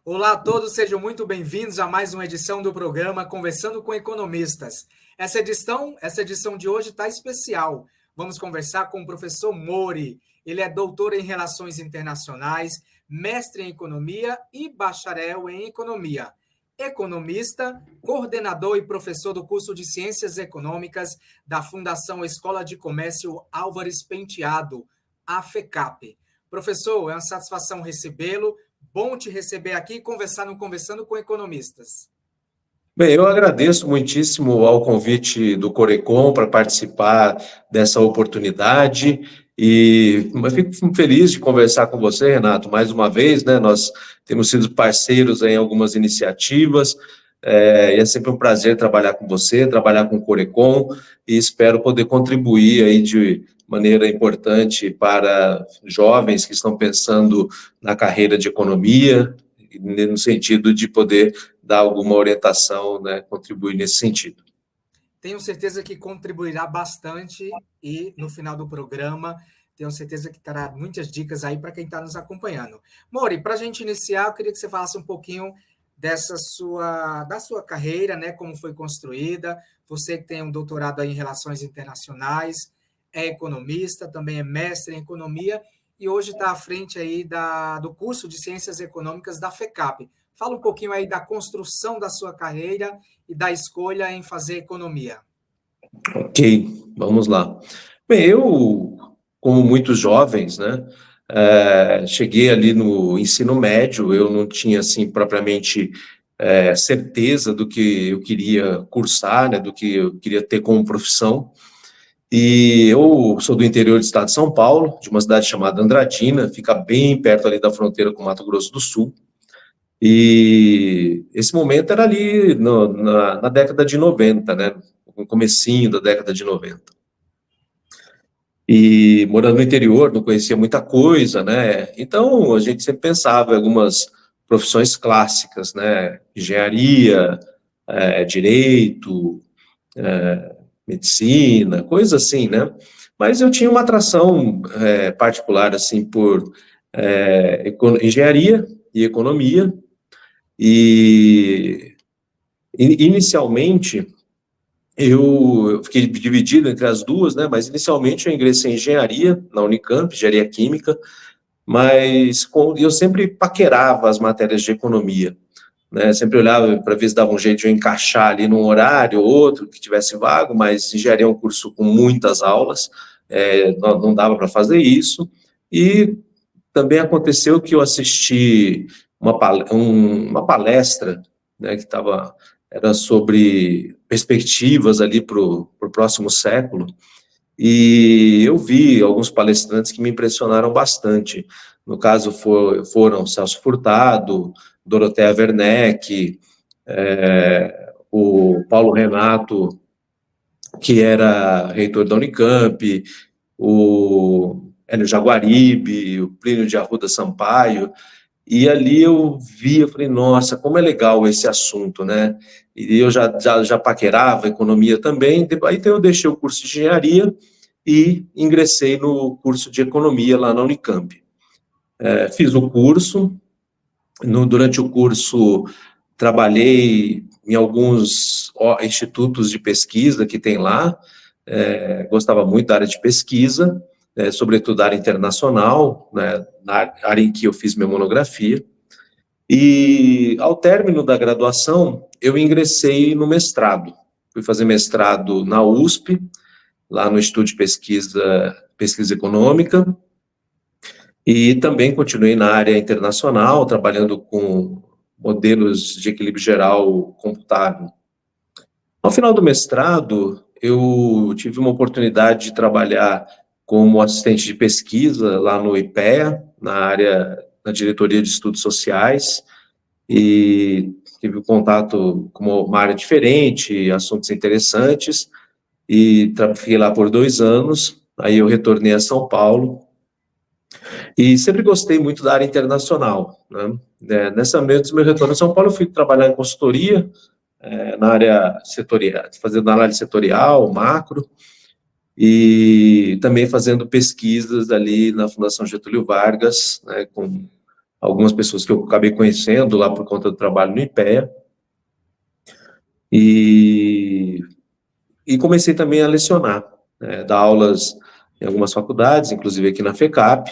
Olá a todos, sejam muito bem-vindos a mais uma edição do programa Conversando com Economistas. Essa edição de hoje está especial. Vamos conversar com o professor Mori. Ele é doutor em Relações Internacionais, mestre em Economia e bacharel em Economia. Economista, coordenador e professor do curso de Ciências Econômicas da Fundação Escola de Comércio Álvares Penteado, a FECAP. Professor, é uma satisfação recebê-lo. Bom te receber aqui e conversar no Conversando com Economistas. Bem, eu agradeço muitíssimo ao convite do Corecon para participar dessa oportunidade e eu fico feliz de conversar com você, Renato, mais uma vez, né? Nós temos sido parceiros em algumas iniciativas, e é sempre um prazer trabalhar com você, trabalhar com o Corecon e espero poder contribuir aí de maneira importante para jovens que estão pensando na carreira de economia, no sentido de poder dar alguma orientação, né, contribuir nesse sentido. Tenho certeza que contribuirá bastante e no final do programa tenho certeza que terá muitas dicas aí para quem está nos acompanhando. Mori, para a gente iniciar, eu queria que você falasse um pouquinho da sua carreira, né, como foi construída. Você que tem um doutorado aí em Relações Internacionais, é economista, também é mestre em Economia e hoje está à frente aí do curso de Ciências Econômicas da FECAP. Fala um pouquinho aí da construção da sua carreira e da escolha em fazer economia. Ok, vamos lá. Bem, eu, como muitos jovens, né, cheguei ali no ensino médio, eu não tinha, assim, propriamente certeza do que eu queria cursar, né, do que eu queria ter como profissão, e eu sou do interior do estado de São Paulo, de uma cidade chamada Andradina, fica bem perto ali da fronteira com Mato Grosso do Sul. E esse momento era ali na década de 90, né? No comecinho da década de 90. E morando no interior, não conhecia muita coisa, né? Então, a gente sempre pensava em algumas profissões clássicas, né? Engenharia, direito, medicina, coisas assim, né? Mas eu tinha uma atração particular, assim, por engenharia e economia, e inicialmente eu fiquei dividido entre as duas, né? Mas inicialmente eu ingressei em engenharia na Unicamp, engenharia química, mas eu sempre paquerava as matérias de economia, né? Sempre olhava para ver se dava um jeito de eu encaixar ali num horário ou outro que tivesse vago, mas engenharia é um curso com muitas aulas, não dava para fazer isso. E também aconteceu que eu assisti uma palestra, né, era sobre perspectivas ali para o próximo século, e eu vi alguns palestrantes que me impressionaram bastante. No caso, foram Celso Furtado, Dorothea Werneck, o Paulo Renato, que era reitor da Unicamp, o Hélio Jaguaribe, o Plínio de Arruda Sampaio, e ali eu falei, nossa, como é legal esse assunto, né? E eu já paquerava economia também, aí então eu deixei o curso de engenharia e ingressei no curso de economia lá na Unicamp. Fiz o curso, durante o curso trabalhei em alguns institutos de pesquisa que tem lá, gostava muito da área de pesquisa, sobretudo da área internacional, né, na área em que eu fiz minha monografia. E, ao término da graduação, eu ingressei no mestrado. Fui fazer mestrado na USP, lá no Instituto de Pesquisa Econômica, e também continuei na área internacional, trabalhando com modelos de equilíbrio geral computável. Ao final do mestrado, eu tive uma oportunidade de trabalhar como assistente de pesquisa lá no IPEA, na diretoria de estudos sociais, e tive contato com uma área diferente, assuntos interessantes, e fiquei lá por 2 anos, aí eu retornei a São Paulo, e sempre gostei muito da área internacional, né? Nessa mesmo meu retorno a São Paulo, eu fui trabalhar em consultoria, na área setorial, fazendo análise setorial, macro, e também fazendo pesquisas ali na Fundação Getúlio Vargas, né, com algumas pessoas que eu acabei conhecendo lá por conta do trabalho no IPEA, e comecei também a lecionar, né, dar aulas em algumas faculdades, inclusive aqui na FECAP.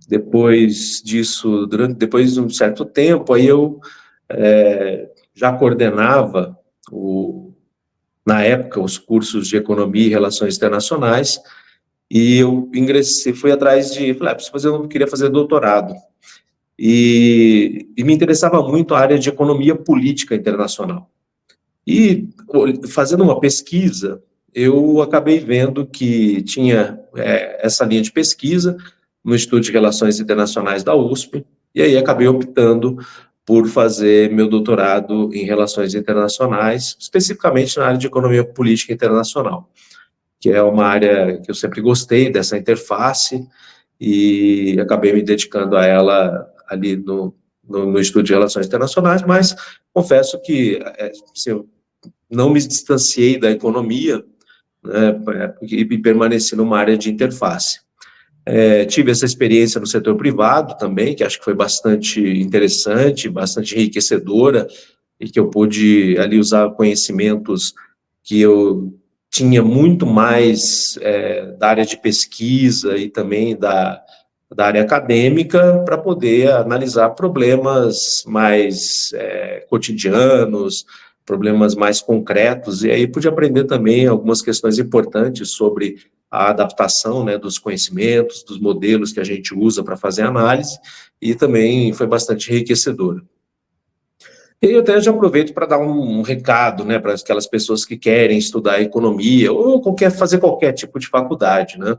Depois disso, depois de um certo tempo, aí eu já coordenava, na época, os cursos de Economia e Relações Internacionais, e eu fui atrás falei, eu queria fazer doutorado, e me interessava muito a área de Economia Política Internacional. E, fazendo uma pesquisa, eu acabei vendo que tinha essa linha de pesquisa no Instituto de Relações Internacionais da USP, e aí acabei optando por fazer meu doutorado em Relações Internacionais, especificamente na área de Economia Política Internacional, que é uma área que eu sempre gostei dessa interface, e acabei me dedicando a ela ali no Instituto de Relações Internacionais, mas confesso que se eu não me distanciei da economia, né, e permaneci numa área de interface. Tive essa experiência no setor privado também, que acho que foi bastante interessante, bastante enriquecedora, e que eu pude ali usar conhecimentos que eu tinha muito mais da área de pesquisa e também da área acadêmica para poder analisar problemas mais cotidianos, problemas mais concretos, e aí pude aprender também algumas questões importantes sobre a adaptação, né, dos conhecimentos, dos modelos que a gente usa para fazer análise, e também foi bastante enriquecedor. E eu até já aproveito para dar um recado, né, para aquelas pessoas que querem estudar economia ou fazer qualquer tipo de faculdade, né?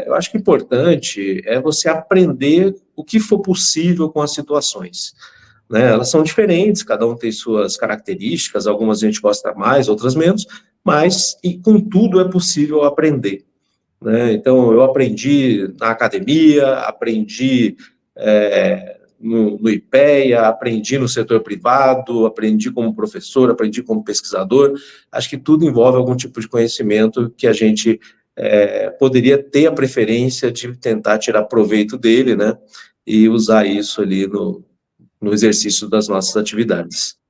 Eu acho que o importante é você aprender o que for possível com as situações, né? Elas são diferentes, cada um tem suas características, algumas a gente gosta mais, outras menos, mas com tudo é possível aprender, né? Então, eu aprendi na academia, aprendi no IPEA, aprendi no setor privado, aprendi como professor, aprendi como pesquisador. Acho que tudo envolve algum tipo de conhecimento que a gente poderia ter a preferência de tentar tirar proveito dele, né? E usar isso ali no exercício das nossas atividades.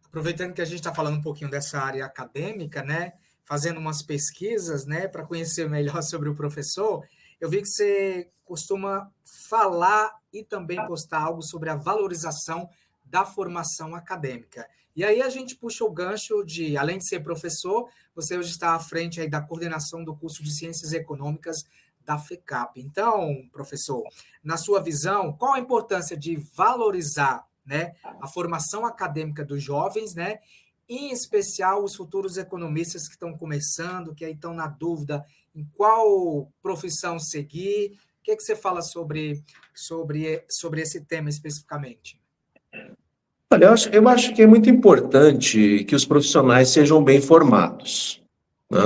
Aproveitando que a gente está falando um pouquinho dessa área acadêmica, né? Fazendo umas pesquisas, né? Para conhecer melhor sobre o professor, eu vi que você costuma falar e também postar algo sobre a valorização da formação acadêmica. E aí a gente puxa o gancho de, além de ser professor, você hoje está à frente aí da coordenação do curso de Ciências Econômicas da FECAP. Então, professor, na sua visão, qual a importância de valorizar, né, a formação acadêmica dos jovens, né, em especial os futuros economistas que estão começando, que aí estão na dúvida em qual profissão seguir? O que você fala sobre esse tema especificamente? Olha, eu acho que é muito importante que os profissionais sejam bem formados, né?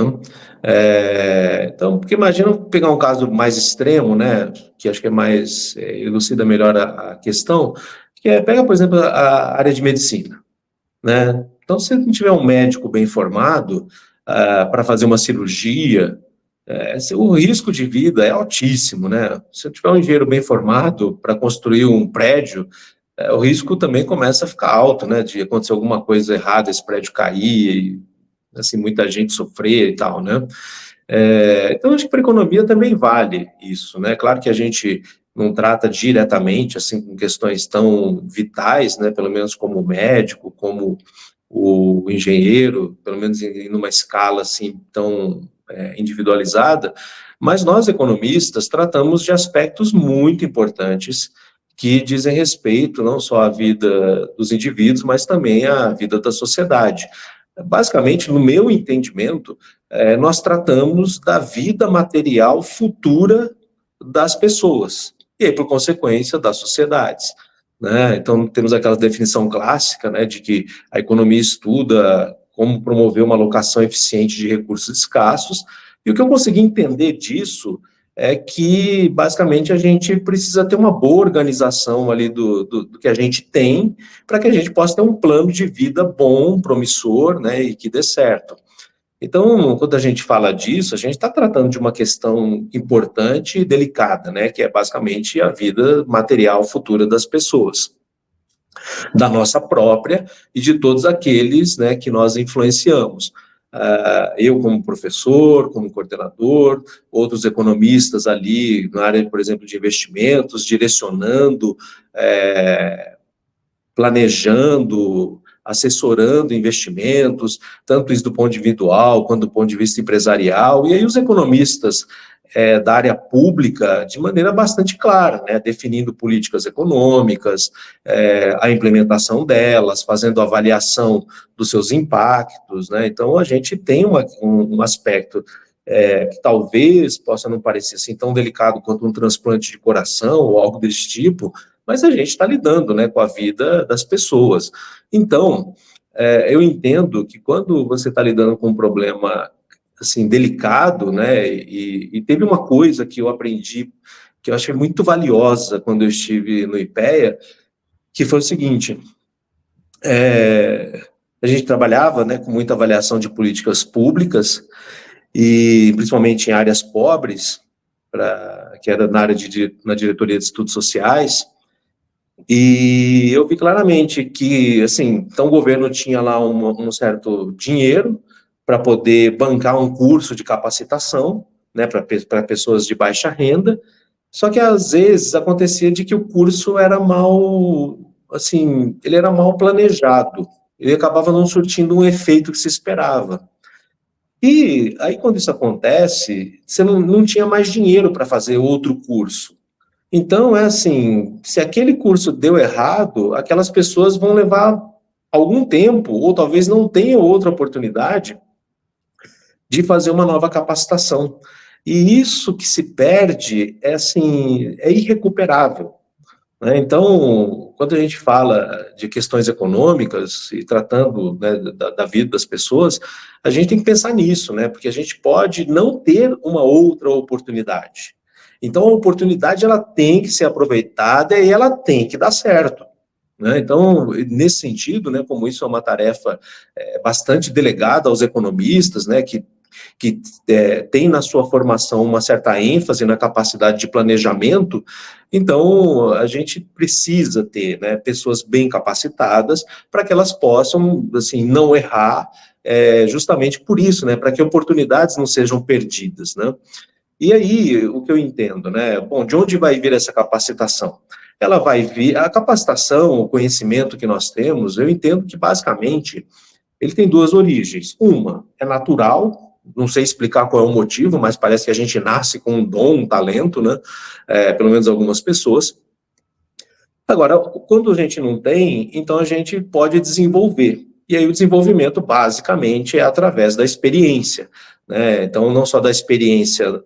Então, porque imagina pegar um caso mais extremo, né, que acho que é mais, elucida melhor a questão, que pega, por exemplo, a área de medicina, né? Então, se não tiver um médico bem formado para fazer uma cirurgia, o risco de vida é altíssimo, né? Se eu tiver um engenheiro bem formado para construir um prédio, o risco também começa a ficar alto, né? De acontecer alguma coisa errada, esse prédio cair, e, assim, muita gente sofrer e tal, né? Então, acho que para a economia também vale isso, né? Claro que a gente não trata diretamente, assim, com questões tão vitais, né? Pelo menos como médico, como o engenheiro, pelo menos em uma escala, assim, tão individualizada, mas nós, economistas, tratamos de aspectos muito importantes que dizem respeito não só à vida dos indivíduos, mas também à vida da sociedade. Basicamente, no meu entendimento, nós tratamos da vida material futura das pessoas, e aí, por consequência, das sociedades, né? Então, temos aquela definição clássica, né, de que a economia estuda como promover uma alocação eficiente de recursos escassos, e o que eu consegui entender disso é que, basicamente, a gente precisa ter uma boa organização ali do que a gente tem, para que a gente possa ter um plano de vida bom, promissor, né, e que dê certo. Então, quando a gente fala disso, a gente está tratando de uma questão importante e delicada, né, que é basicamente a vida material futura das pessoas, da nossa própria e de todos aqueles, né, que nós influenciamos. Eu como professor, como coordenador, outros economistas ali na área, por exemplo, de investimentos, direcionando, planejando, assessorando investimentos, tanto isso do ponto individual quanto do ponto de vista empresarial, e aí os economistas da área pública de maneira bastante clara, né, definindo políticas econômicas, a implementação delas, fazendo avaliação dos seus impactos, né, então a gente tem um aspecto que talvez possa não parecer assim tão delicado quanto um transplante de coração ou algo desse tipo, mas a gente está lidando, né, com a vida das pessoas. Então, eu entendo que quando você está lidando com um problema assim delicado, né, e teve uma coisa que eu aprendi que eu achei muito valiosa quando eu estive no IPEA, que foi o seguinte: a gente trabalhava, né, com muita avaliação de políticas públicas e principalmente em áreas pobres, que era na diretoria de estudos sociais. E eu vi claramente que, assim, então o governo tinha lá um certo dinheiro para poder bancar um curso de capacitação, né, para pessoas de baixa renda, só que às vezes acontecia de que o curso era mal, assim, ele era mal planejado, ele acabava não surtindo um efeito que se esperava. E aí quando isso acontece, você não tinha mais dinheiro para fazer outro curso. Então, é assim, se aquele curso deu errado, aquelas pessoas vão levar algum tempo, ou talvez não tenham outra oportunidade de fazer uma nova capacitação. E isso que se perde é assim, é irrecuperável, né? Então, quando a gente fala de questões econômicas e tratando, né, da vida das pessoas, a gente tem que pensar nisso, né? Porque a gente pode não ter uma outra oportunidade. Então, a oportunidade ela tem que ser aproveitada e ela tem que dar certo, né? Então, nesse sentido, né, como isso é uma tarefa bastante delegada aos economistas, né, que tem na sua formação uma certa ênfase na capacidade de planejamento, então a gente precisa ter, né, pessoas bem capacitadas para que elas possam, assim, não errar, justamente por isso, né, para que oportunidades não sejam perdidas, né. E aí, o que eu entendo, né? Bom, de onde vai vir essa capacitação? Ela vai vir, a capacitação, o conhecimento que nós temos, eu entendo que basicamente ele tem duas origens. Uma é natural, não sei explicar qual é o motivo, mas parece que a gente nasce com um dom, um talento, né? Pelo menos algumas pessoas. Agora, quando a gente não tem, então a gente pode desenvolver. E aí o desenvolvimento, basicamente, é através da experiência, né? Então, não só da experiência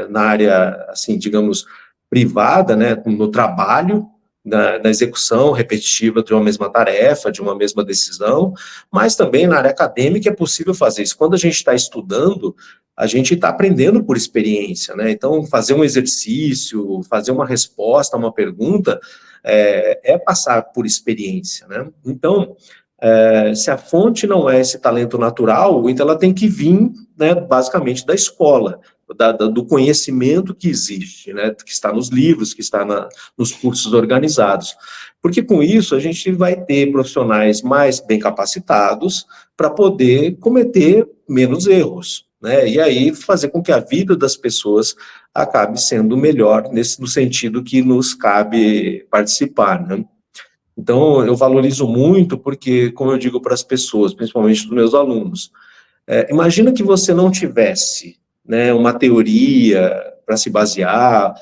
na área, assim, digamos, privada, né? No trabalho, na execução repetitiva de uma mesma tarefa, de uma mesma decisão, mas também na área acadêmica é possível fazer isso. Quando a gente está estudando, a gente está aprendendo por experiência, né? Então, fazer um exercício, fazer uma resposta a uma pergunta, passar por experiência, né? Então, se a fonte não é esse talento natural, então ela tem que vir, né, basicamente da escola, do conhecimento que existe, né, que está nos livros, que está nos cursos organizados. Porque com isso a gente vai ter profissionais mais bem capacitados para poder cometer menos erros, né, e aí fazer com que a vida das pessoas acabe sendo melhor no sentido que nos cabe participar, né. Então, eu valorizo muito porque, como eu digo para as pessoas, principalmente dos meus alunos, imagina que você não tivesse, né, uma teoria para se basear,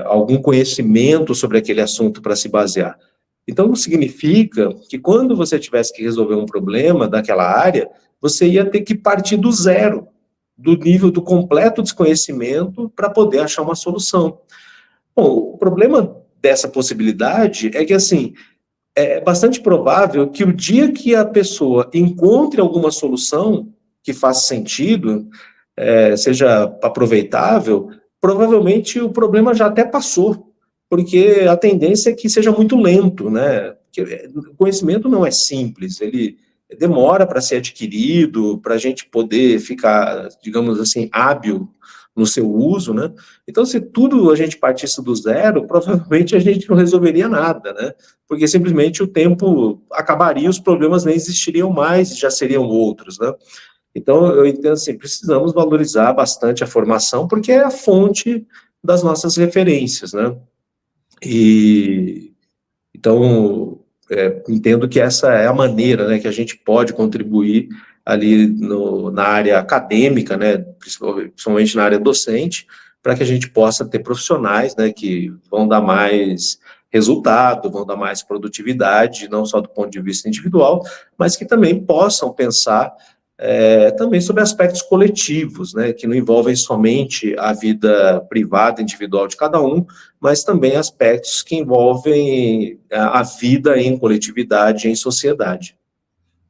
algum conhecimento sobre aquele assunto para se basear. Então, não significa que quando você tivesse que resolver um problema daquela área, você ia ter que partir do zero, do nível do completo desconhecimento para poder achar uma solução. Bom, o problema dessa possibilidade é que, assim, é bastante provável que o dia que a pessoa encontre alguma solução que faça sentido, seja aproveitável, provavelmente o problema já até passou, porque a tendência é que seja muito lento, né? Porque o conhecimento não é simples, demora para ser adquirido, para a gente poder ficar, digamos assim, hábil no seu uso, né? Então, se tudo a gente partisse do zero, provavelmente a gente não resolveria nada, né? Porque simplesmente o tempo acabaria, os problemas nem existiriam mais, já seriam outros, né? Então, eu entendo assim, precisamos valorizar bastante a formação, porque é a fonte das nossas referências, né? E, então, entendo que essa é a maneira, né, que a gente pode contribuir ali na área acadêmica, né, principalmente na área docente, para que a gente possa ter profissionais, né, que vão dar mais resultado, vão dar mais produtividade, não só do ponto de vista individual, mas que também possam pensar também sobre aspectos coletivos, né, que não envolvem somente a vida privada, individual de cada um, mas também aspectos que envolvem a vida em coletividade, em sociedade.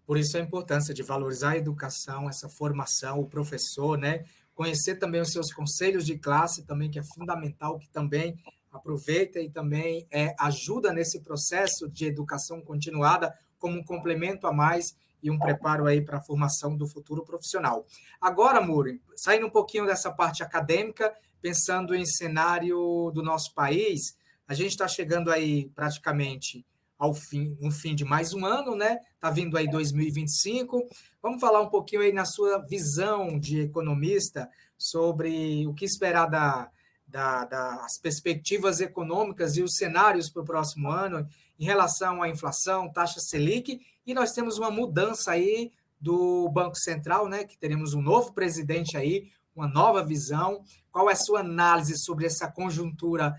Por isso a importância de valorizar a educação, essa formação, o professor, né? Conhecer também os seus conselhos de classe também, que é fundamental, que também aproveita e também ajuda nesse processo de educação continuada como um complemento a mais e um preparo aí para a formação do futuro profissional. Agora, Muri, saindo um pouquinho dessa parte acadêmica, pensando em cenário do nosso país, a gente está chegando aí praticamente ao fim, no fim de mais um ano, né? Está vindo aí 2025. Vamos falar um pouquinho aí na sua visão de economista sobre o que esperar das perspectivas econômicas e os cenários para o próximo ano em relação à inflação, taxa Selic, e nós temos uma mudança aí do Banco Central, né? Que teremos um novo presidente aí, uma nova visão. Qual é a sua análise sobre essa conjuntura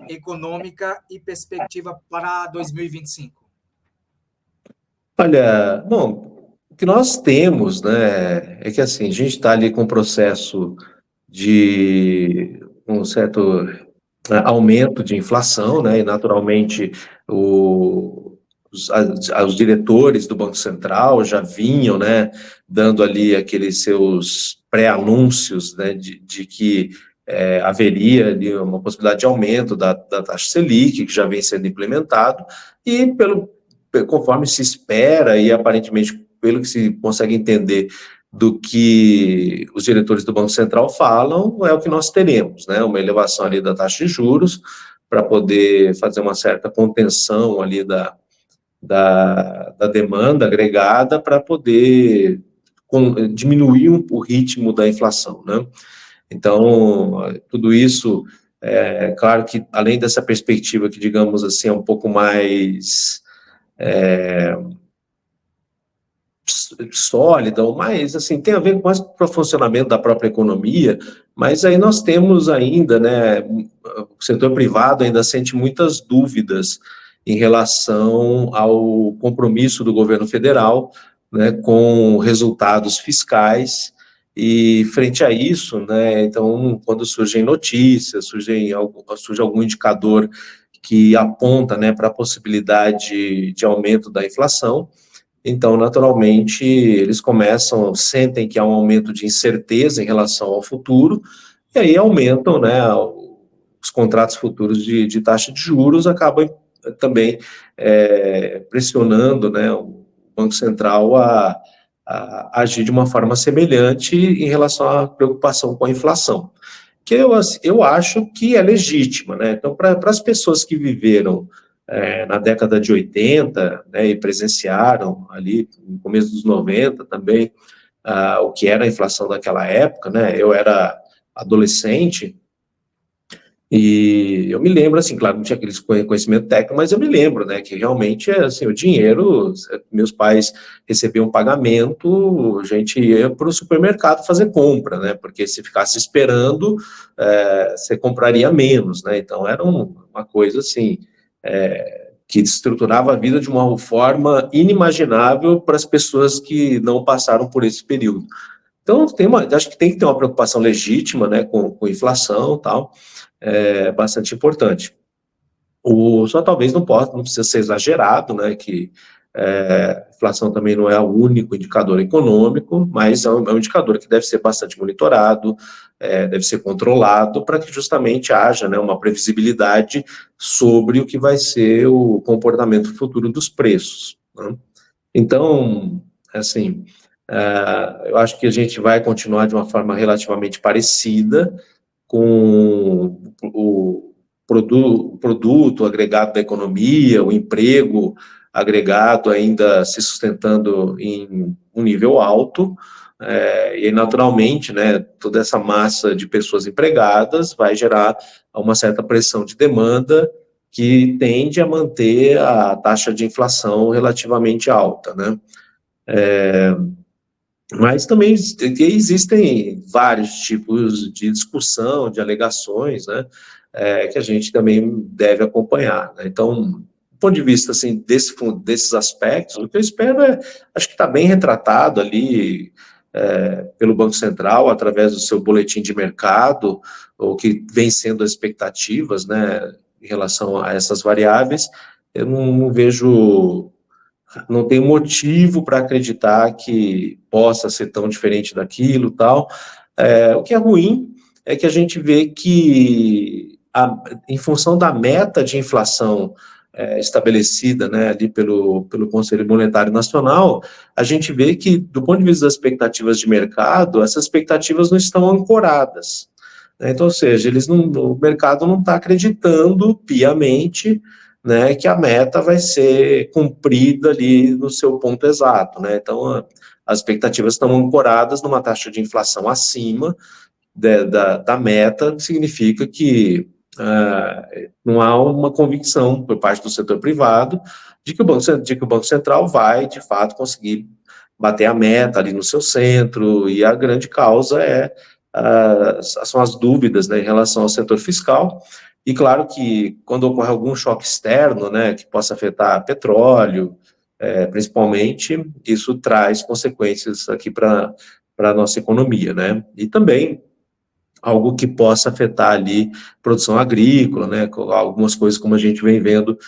econômica e perspectiva para 2025? Olha, bom, o que nós temos, né, é que assim, a gente está ali com um processo de um certo aumento de inflação, né, e naturalmente os diretores do Banco Central já vinham, né, dando ali aqueles seus pré-anúncios, né, de que haveria ali uma possibilidade de aumento da taxa Selic, que já vem sendo implementado, e conforme se espera e aparentemente pelo que se consegue entender do que os diretores do Banco Central falam, é o que nós teremos, né? Uma elevação ali da taxa de juros para poder fazer uma certa contenção ali da demanda agregada para poder diminuir o ritmo da inflação, né? Então, tudo isso, claro que além dessa perspectiva que, digamos assim, é um pouco mais sólida, mas assim, tem a ver mais com o funcionamento da própria economia, mas aí nós temos ainda, né, o setor privado ainda sente muitas dúvidas em relação ao compromisso do governo federal, né, com resultados fiscais, e frente a isso, né, então, quando surgem notícias, surge algum indicador que aponta, né, para a possibilidade de aumento da inflação, então, naturalmente, eles sentem que há um aumento de incerteza em relação ao futuro, e aí aumentam, né, os contratos futuros de taxa de juros, acabam também pressionando, né, o Banco Central a agir de uma forma semelhante em relação à preocupação com a inflação, que eu acho que é legítima, né? Então, para as pessoas que viveram na década de 80, né, e presenciaram ali no começo dos 90 também o que era a inflação daquela época, né? Eu era adolescente e eu me lembro, assim, claro, não tinha aquele conhecimento técnico, mas eu me lembro, né, que realmente, assim, o dinheiro, meus pais recebiam um pagamento, a gente ia para o supermercado fazer compra, né, porque se ficasse esperando, você compraria menos, né, então era uma coisa, assim, que estruturava a vida de uma forma inimaginável para as pessoas que não passaram por esse período. Então, acho que tem que ter uma preocupação legítima, né, com inflação e tal, bastante importante. Só talvez não precisa ser exagerado, né, que a inflação também não é o único indicador econômico, mas é um indicador que deve ser bastante monitorado, deve ser controlado para que justamente haja, né, uma previsibilidade sobre o que vai ser o comportamento futuro dos preços, né? Então, assim, eu acho que a gente vai continuar de uma forma relativamente parecida, com o produto agregado da economia, o emprego agregado ainda se sustentando em um nível alto, e naturalmente, né, toda essa massa de pessoas empregadas vai gerar uma certa pressão de demanda que tende a manter a taxa de inflação relativamente alta, né? Mas também existem vários tipos de discussão, de alegações, né, que a gente também deve acompanhar, né? Então, do ponto de vista assim, desses aspectos, o que eu espero acho que está bem retratado ali pelo Banco Central, através do seu boletim de mercado, o que vem sendo as expectativas, né, em relação a essas variáveis. Eu não vejo, não tem motivo para acreditar que possa ser tão diferente daquilo, tal. O que é ruim é que a gente vê que, em função da meta de inflação estabelecida, né, ali pelo Conselho Monetário Nacional, a gente vê que, do ponto de vista das expectativas de mercado, essas expectativas não estão ancoradas, né? Então, ou seja, o mercado não está acreditando piamente, né, que a meta vai ser cumprida ali no seu ponto exato, né? Então, as expectativas estão ancoradas numa taxa de inflação acima da meta, que significa que não há uma convicção por parte do setor privado de que o Banco Central vai, de fato, conseguir bater a meta ali no seu centro, e a grande causa são as dúvidas, né, em relação ao setor fiscal. E claro que quando ocorre algum choque externo, né, que possa afetar petróleo, principalmente, isso traz consequências aqui para a nossa economia, né? E também algo que possa afetar ali produção agrícola, né? Algumas coisas como a gente vem vendo,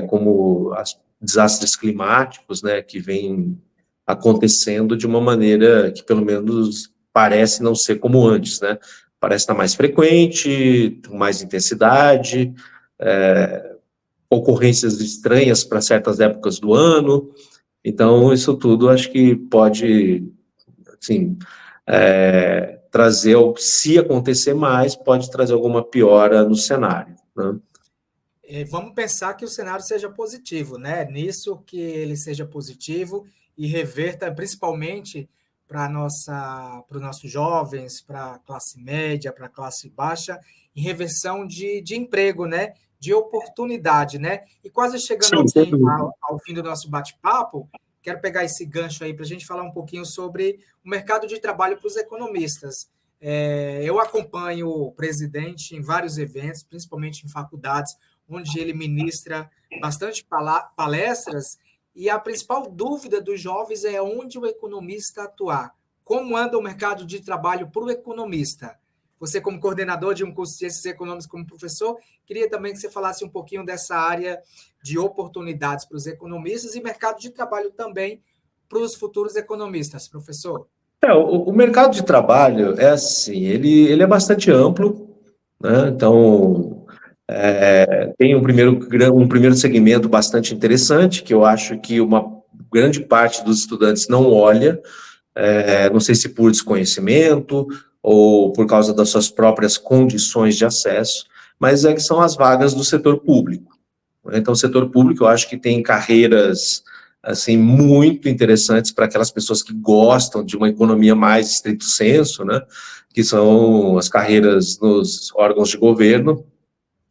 como os desastres climáticos, né? Que vêm acontecendo de uma maneira que pelo menos parece não ser como antes, né? Parece estar mais frequente, com mais intensidade, ocorrências estranhas para certas épocas do ano. Então, isso tudo acho que pode, assim, trazer, se acontecer mais, pode trazer alguma piora no cenário, né? Vamos pensar que o cenário seja positivo, né? Nisso que ele seja positivo e reverta principalmente para os nossos jovens, para a classe média, para a classe baixa, em reversão de emprego, né? De oportunidade, né? E quase chegando Sim, ao sem fim, dúvida. ao fim do nosso bate-papo, quero pegar esse gancho aí para a gente falar um pouquinho sobre o mercado de trabalho para os economistas. Eu acompanho o presidente em vários eventos, principalmente em faculdades, onde ele ministra bastante palestras, e a principal dúvida dos jovens é onde o economista atuar. Como anda o mercado de trabalho para o economista? Você, como coordenador de um curso de ciências econômicas, como professor, queria também que você falasse um pouquinho dessa área de oportunidades para os economistas e mercado de trabalho também para os futuros economistas, professor. O mercado de trabalho é assim, ele é bastante amplo, né? Então, tem um primeiro segmento bastante interessante, que eu acho que uma grande parte dos estudantes não olha, não sei se por desconhecimento ou por causa das suas próprias condições de acesso, mas que são as vagas do setor público, né? Então, o setor público, eu acho que tem carreiras assim muito interessantes para aquelas pessoas que gostam de uma economia mais estrito senso, né? Que são as carreiras nos órgãos de governo,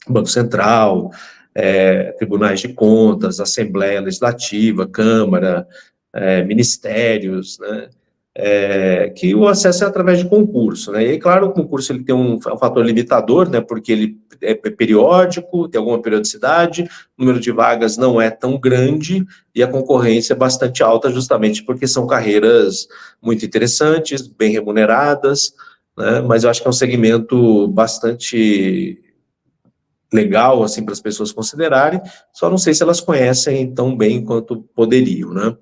Banco Central, tribunais de contas, Assembleia Legislativa, Câmara, ministérios, né? Que o acesso é através de concurso, né? E aí, claro, o concurso ele tem um fator limitador, né? Porque ele é periódico, tem alguma periodicidade, o número de vagas não é tão grande e a concorrência é bastante alta, justamente porque são carreiras muito interessantes, bem remuneradas, né? Mas eu acho que é um segmento bastante legal assim para as pessoas considerarem, só não sei se elas conhecem tão bem quanto poderiam, né?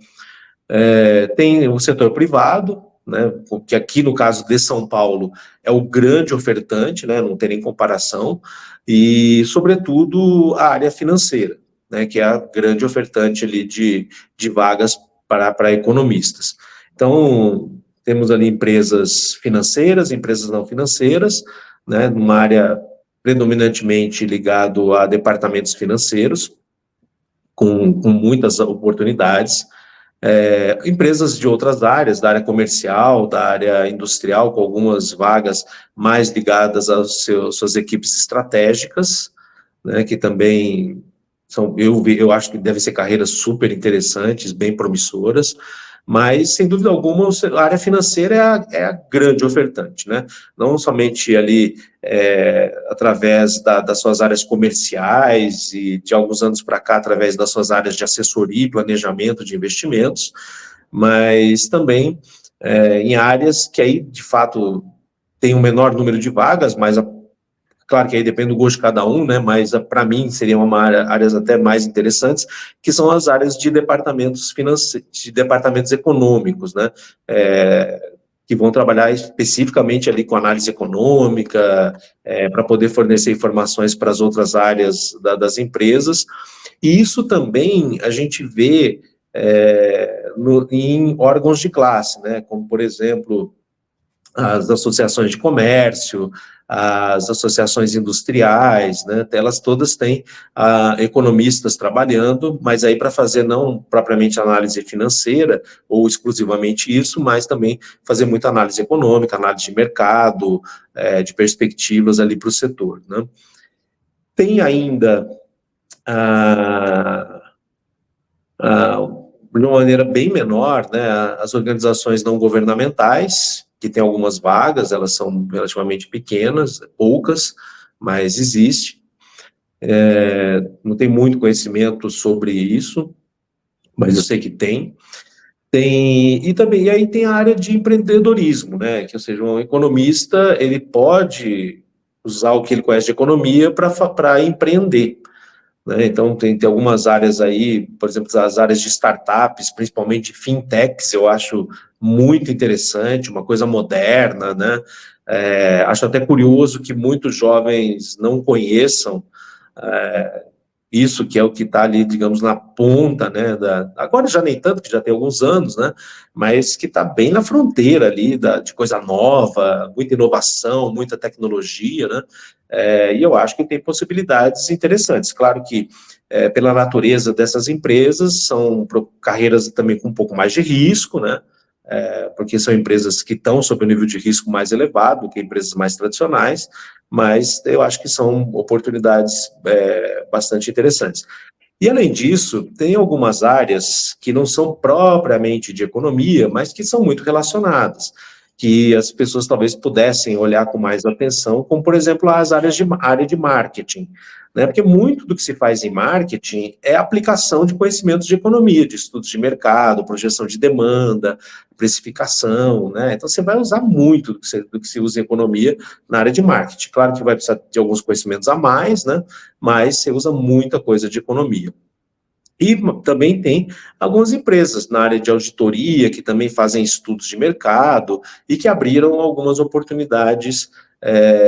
Tem o setor privado, né, que aqui no caso de São Paulo é o grande ofertante, né, não tem nem comparação, e sobretudo a área financeira, né, que é a grande ofertante ali de vagas para economistas. Então, temos ali empresas financeiras, empresas não financeiras, né, numa área predominantemente ligado a departamentos financeiros, com muitas oportunidades, empresas de outras áreas, da área comercial, da área industrial, com algumas vagas mais ligadas às suas equipes estratégicas, né, que também são, eu acho que devem ser carreiras super interessantes, bem promissoras, mas, sem dúvida alguma, a área financeira é a grande ofertante, né? Não somente ali através das suas áreas comerciais e, de alguns anos para cá, através das suas áreas de assessoria e planejamento de investimentos, mas também em áreas que aí, de fato, tem um menor número de vagas, mas claro que aí depende do gosto de cada um, né? Mas para mim seriam áreas até mais interessantes, que são as áreas de departamentos financeiros, de departamentos econômicos, né? Que vão trabalhar especificamente ali com análise econômica, para poder fornecer informações para as outras áreas das empresas. E isso também a gente vê em órgãos de classe, né? Como, por exemplo, as associações de comércio, as associações industriais, né, elas todas têm economistas trabalhando, mas aí para fazer não propriamente análise financeira, ou exclusivamente isso, mas também fazer muita análise econômica, análise de mercado, de perspectivas ali para o setor, né. Tem ainda, de uma maneira bem menor, né, as organizações não governamentais, que tem algumas vagas, elas são relativamente pequenas, poucas, mas existe. Não tem muito conhecimento sobre isso, mas eu sei que tem. E aí tem a área de empreendedorismo, né? Que, ou seja, um economista, ele pode usar o que ele conhece de economia para empreender, né? Então, tem algumas áreas aí, por exemplo, as áreas de startups, principalmente fintechs, eu acho muito interessante, uma coisa moderna, né? Acho até curioso que muitos jovens não conheçam isso, que é o que está ali, digamos, na ponta, né? Agora já nem tanto, que já tem alguns anos, né? Mas que está bem na fronteira ali de coisa nova, muita inovação, muita tecnologia, né? E eu acho que tem possibilidades interessantes. Claro que, pela natureza dessas empresas, são carreiras também com um pouco mais de risco, né? Porque são empresas que estão sob um nível de risco mais elevado que empresas mais tradicionais, mas eu acho que são oportunidades bastante interessantes. E, além disso, tem algumas áreas que não são propriamente de economia, mas que são muito relacionadas, que as pessoas talvez pudessem olhar com mais atenção, como, por exemplo, as área de marketing, né? Porque muito do que se faz em marketing é aplicação de conhecimentos de economia, de estudos de mercado, projeção de demanda, precificação, né? Então, você vai usar muito do que se usa em economia na área de marketing. Claro que vai precisar de alguns conhecimentos a mais, né? Mas você usa muita coisa de economia. E também tem algumas empresas na área de auditoria que também fazem estudos de mercado e que abriram algumas oportunidades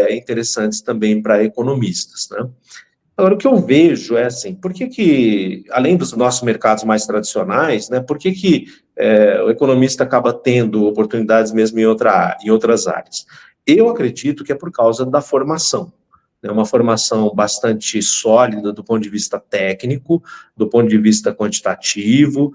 interessantes também para economistas, né? Agora, o que eu vejo é assim, por que além dos nossos mercados mais tradicionais, né, por que o economista acaba tendo oportunidades mesmo em outras áreas? Eu acredito que é por causa da formação. É uma formação bastante sólida do ponto de vista técnico, do ponto de vista quantitativo,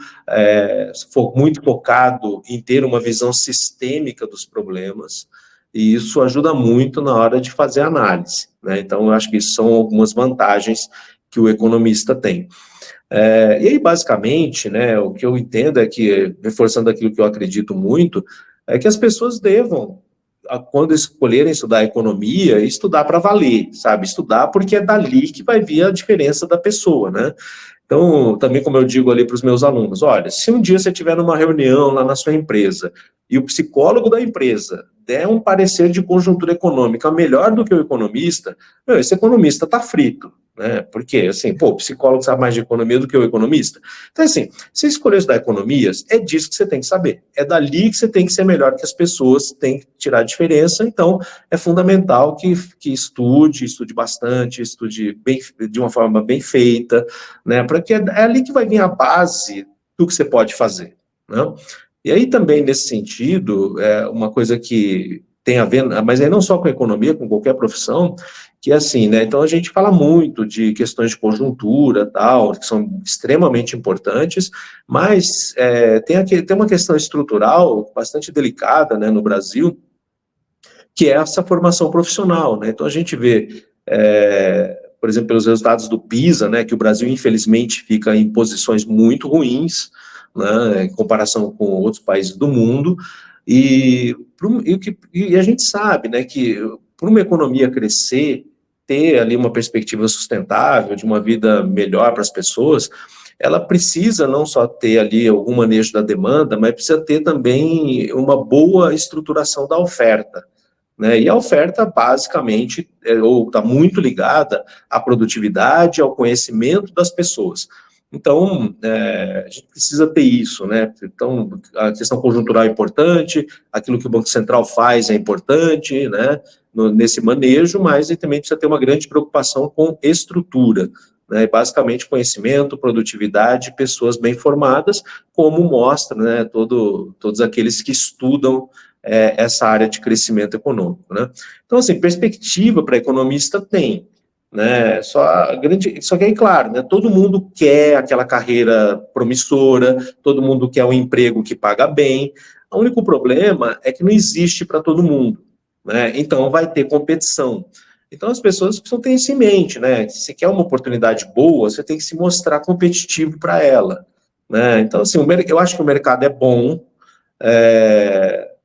muito focado em ter uma visão sistêmica dos problemas, e isso ajuda muito na hora de fazer análise, né? Então, eu acho que isso são algumas vantagens que o economista tem. E aí, basicamente, né, o que eu entendo é que, reforçando aquilo que eu acredito muito, é que as pessoas devam, quando escolherem estudar economia, estudar para valer, sabe? Estudar porque é dali que vai vir a diferença da pessoa, né? Então, também como eu digo ali para os meus alunos, olha, se um dia você estiver numa reunião lá na sua empresa e o psicólogo da empresa der um parecer de conjuntura econômica melhor do que o economista, esse economista está frito, né? Porque, assim, o psicólogo sabe mais de economia do que o economista. Então, assim, se escolher estudar economias, é disso que você tem que saber. É dali que você tem que ser melhor que as pessoas, tem que tirar a diferença. Então, é fundamental que estude bastante, estude bem, de uma forma bem feita, né? Porque é ali que vai vir a base do que você pode fazer. né? E aí também, nesse sentido, uma coisa que tem a ver, mas aí não só com a economia, com qualquer profissão, que é assim, né? Então a gente fala muito de questões de conjuntura, tal, que são extremamente importantes, mas tem uma questão estrutural bastante delicada, né, no Brasil, que é essa formação profissional, né? Então a gente vê, por exemplo, pelos resultados do PISA, né, que o Brasil infelizmente fica em posições muito ruins, né, em comparação com outros países do mundo, e a gente sabe, né, que para uma economia crescer, ter ali uma perspectiva sustentável, de uma vida melhor para as pessoas, ela precisa não só ter ali algum manejo da demanda, mas precisa ter também uma boa estruturação da oferta, né? E a oferta, basicamente, ou está muito ligada à produtividade, ao conhecimento das pessoas. Então, a gente precisa ter isso, né? Então, a questão conjuntural é importante, aquilo que o Banco Central faz é importante, né? Nesse manejo, mas ele também precisa ter uma grande preocupação com estrutura, né? Basicamente, conhecimento, produtividade, pessoas bem formadas, como mostra, né? Todos aqueles que estudam essa área de crescimento econômico, né? Então, assim, perspectiva para economista tem, né? Só que aí, claro, né? Todo mundo quer aquela carreira promissora, todo mundo quer um emprego que paga bem. O único problema é que não existe para todo mundo, né? Então, vai ter competição. Então, as pessoas precisam ter isso em mente, né? Se quer uma oportunidade boa, você tem que se mostrar competitivo para ela, né? Então, assim, eu acho que o mercado é bom,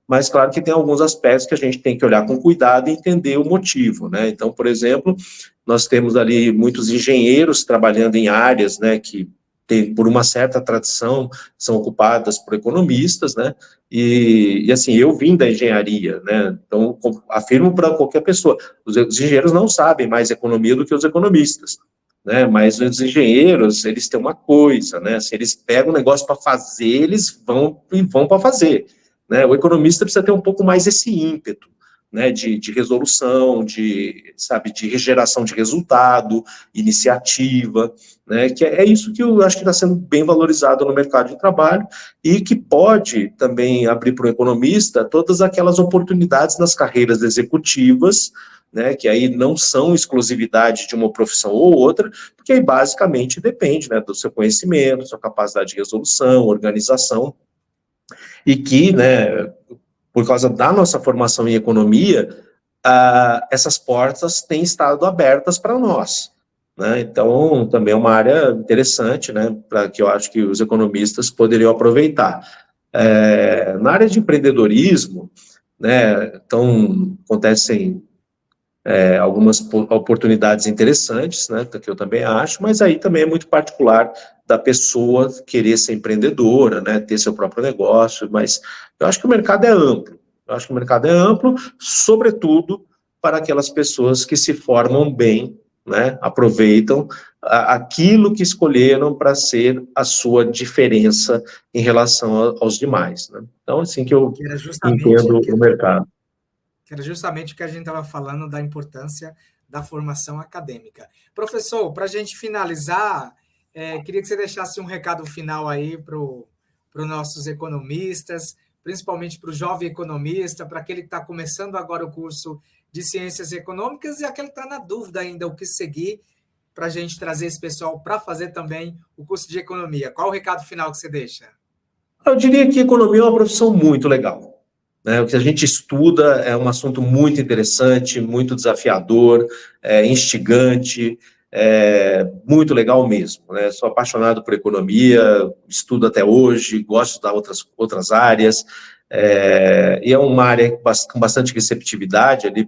mas claro que tem alguns aspectos que a gente tem que olhar com cuidado e entender o motivo, né? Então, por exemplo, nós temos ali muitos engenheiros trabalhando em áreas, né, que tem, por uma certa tradição, são ocupadas por economistas, né? E assim, eu vim da engenharia, né? Então, afirmo para qualquer pessoa, os engenheiros não sabem mais economia do que os economistas, né? Mas os engenheiros, eles têm uma coisa, né? Se eles pegam um negócio para fazer, eles vão para fazer, né? O economista precisa ter um pouco mais esse ímpeto, né? De resolução, sabe, de geração de resultado, iniciativa, né? Que é isso que eu acho que está sendo bem valorizado no mercado de trabalho e que pode também abrir para o economista todas aquelas oportunidades nas carreiras executivas, né, que aí não são exclusividade de uma profissão ou outra, porque aí basicamente depende, né, do seu conhecimento, sua capacidade de resolução, organização, e que, né, por causa da nossa formação em economia, essas portas têm estado abertas para nós, né? Então, também é uma área interessante, né, para que eu acho que os economistas poderiam aproveitar. Na área de empreendedorismo, né, então, acontecem algumas oportunidades interessantes, né, que eu também acho, mas aí também é muito particular da pessoa querer ser empreendedora, né, ter seu próprio negócio, mas eu acho que o mercado é amplo, eu acho que o mercado é amplo, sobretudo para aquelas pessoas que se formam bem, né, aproveitam aquilo que escolheram para ser a sua diferença em relação aos demais, né? Então, assim que eu Que era justamente entendo o mercado. que era justamente o que a gente estava falando da importância da formação acadêmica. Professor, para a gente finalizar, queria que você deixasse um recado final aí para os nossos economistas, principalmente para o jovem economista, para aquele que está começando agora o curso de Ciências Econômicas e aquele que está na dúvida ainda o que seguir, para a gente trazer esse pessoal para fazer também o curso de Economia. Qual o recado final que você deixa? Eu diria que economia é uma profissão muito legal, né? O que a gente estuda é um assunto muito interessante, muito desafiador, instigante, muito legal mesmo, né? Sou apaixonado por economia, estudo até hoje, gosto de estudar outras áreas, e é uma área com bastante receptividade ali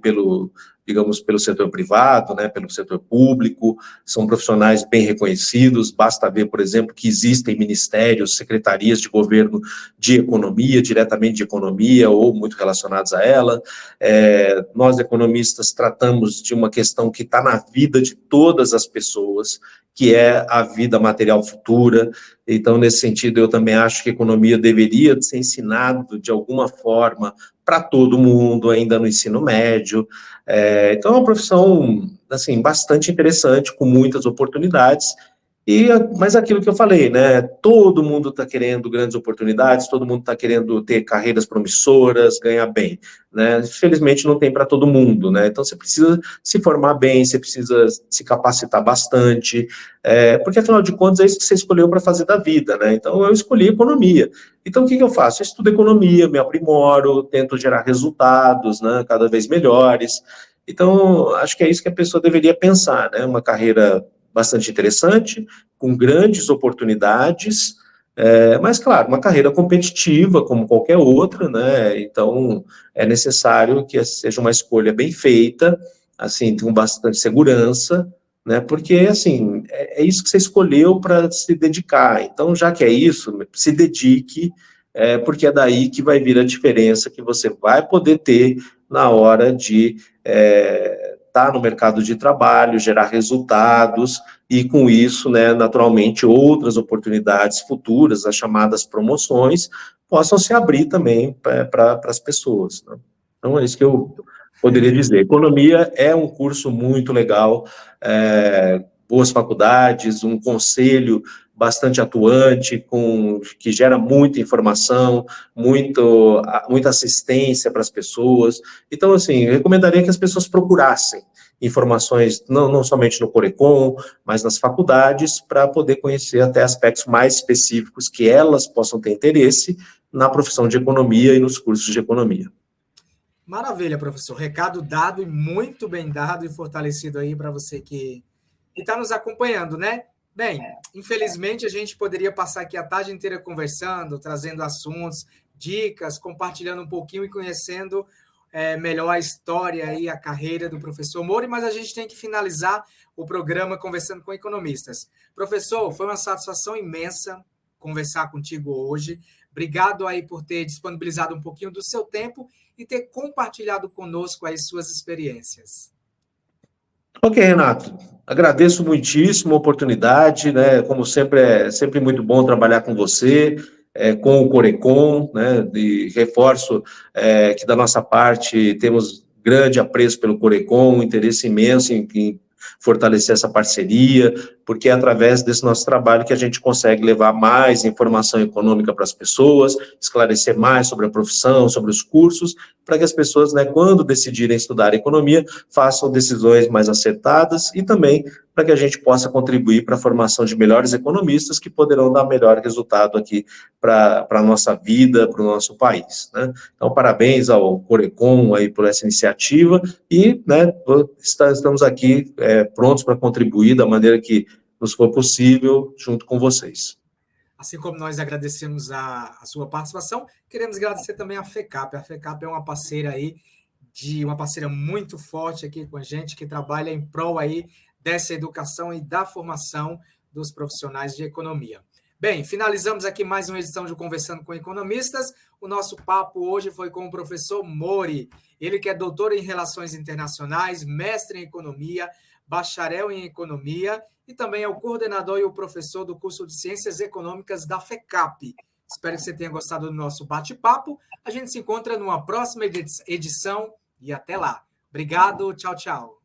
digamos, pelo setor privado, né, pelo setor público, são profissionais bem reconhecidos, basta ver, por exemplo, que existem ministérios, secretarias de governo de economia, diretamente de economia ou muito relacionados a ela. Nós, economistas, tratamos de uma questão que está na vida de todas as pessoas, que é a vida material futura. Então, nesse sentido, eu também acho que a economia deveria ser ensinado de alguma forma para todo mundo, ainda no ensino médio. Então, é uma profissão, assim, bastante interessante, com muitas oportunidades, Mas aquilo que eu falei, né? Todo mundo está querendo grandes oportunidades, todo mundo está querendo ter carreiras promissoras, ganhar bem, né? Infelizmente não tem para todo mundo, né? Então você precisa se formar bem, você precisa se capacitar bastante, porque afinal de contas é isso que você escolheu para fazer da vida, né? Então eu escolhi economia. Então o que eu faço? Eu estudo economia, me aprimoro, tento gerar resultados, né? Cada vez melhores. Então acho que é isso que a pessoa deveria pensar, né? Uma carreira bastante interessante, com grandes oportunidades, mas, claro, uma carreira competitiva, como qualquer outra, né? Então, é necessário que seja uma escolha bem feita, assim, com bastante segurança, né? Porque, assim, é isso que você escolheu para se dedicar. Então, já que é isso, se dedique, porque é daí que vai vir a diferença que você vai poder ter na hora de estar no mercado de trabalho, gerar resultados, e com isso, né, naturalmente, outras oportunidades futuras, as chamadas promoções, possam se abrir também para as pessoas, né? Então, é isso que eu poderia dizer. Economia é um curso muito legal, boas faculdades, um conselho bastante atuante, que gera muita informação, muita assistência para as pessoas. Então, assim, eu recomendaria que as pessoas procurassem informações, não somente no Corecon, mas nas faculdades, para poder conhecer até aspectos mais específicos que elas possam ter interesse na profissão de economia e nos cursos de economia. Maravilha, professor. Recado dado e muito bem dado e fortalecido aí para você que está nos acompanhando, né? Bem, infelizmente a gente poderia passar aqui a tarde inteira conversando, trazendo assuntos, dicas, compartilhando um pouquinho e conhecendo melhor a história e a carreira do professor Mori, mas a gente tem que finalizar o programa conversando com economistas. Professor, foi uma satisfação imensa conversar contigo hoje. Obrigado aí por ter disponibilizado um pouquinho do seu tempo e ter compartilhado conosco as suas experiências. Ok, Renato. Agradeço muitíssimo a oportunidade, né? Como sempre, é sempre muito bom trabalhar com você, com o Corecon, né? E reforço que da nossa parte temos grande apreço pelo Corecon, um interesse imenso em fortalecer essa parceria, porque é através desse nosso trabalho que a gente consegue levar mais informação econômica para as pessoas, esclarecer mais sobre a profissão, sobre os cursos, para que as pessoas, né, quando decidirem estudar economia, façam decisões mais acertadas e também para que a gente possa contribuir para a formação de melhores economistas que poderão dar melhor resultado aqui para a nossa vida, para o nosso país, né? Então, parabéns ao Corecon aí por essa iniciativa e, né, estamos aqui prontos para contribuir da maneira que nos for possível junto com vocês. Assim como nós agradecemos a sua participação, queremos agradecer também a FECAP. A FECAP é uma parceira aí, uma parceira muito forte aqui com a gente, que trabalha em prol aí dessa educação e da formação dos profissionais de economia. Bem, finalizamos aqui mais uma edição de Conversando com Economistas. O nosso papo hoje foi com o professor Mori, ele que é doutor em Relações Internacionais, mestre em Economia, bacharel em Economia e também é o coordenador e o professor do curso de Ciências Econômicas da FECAP. Espero que você tenha gostado do nosso bate-papo. A gente se encontra numa próxima edição e até lá. Obrigado, tchau, tchau.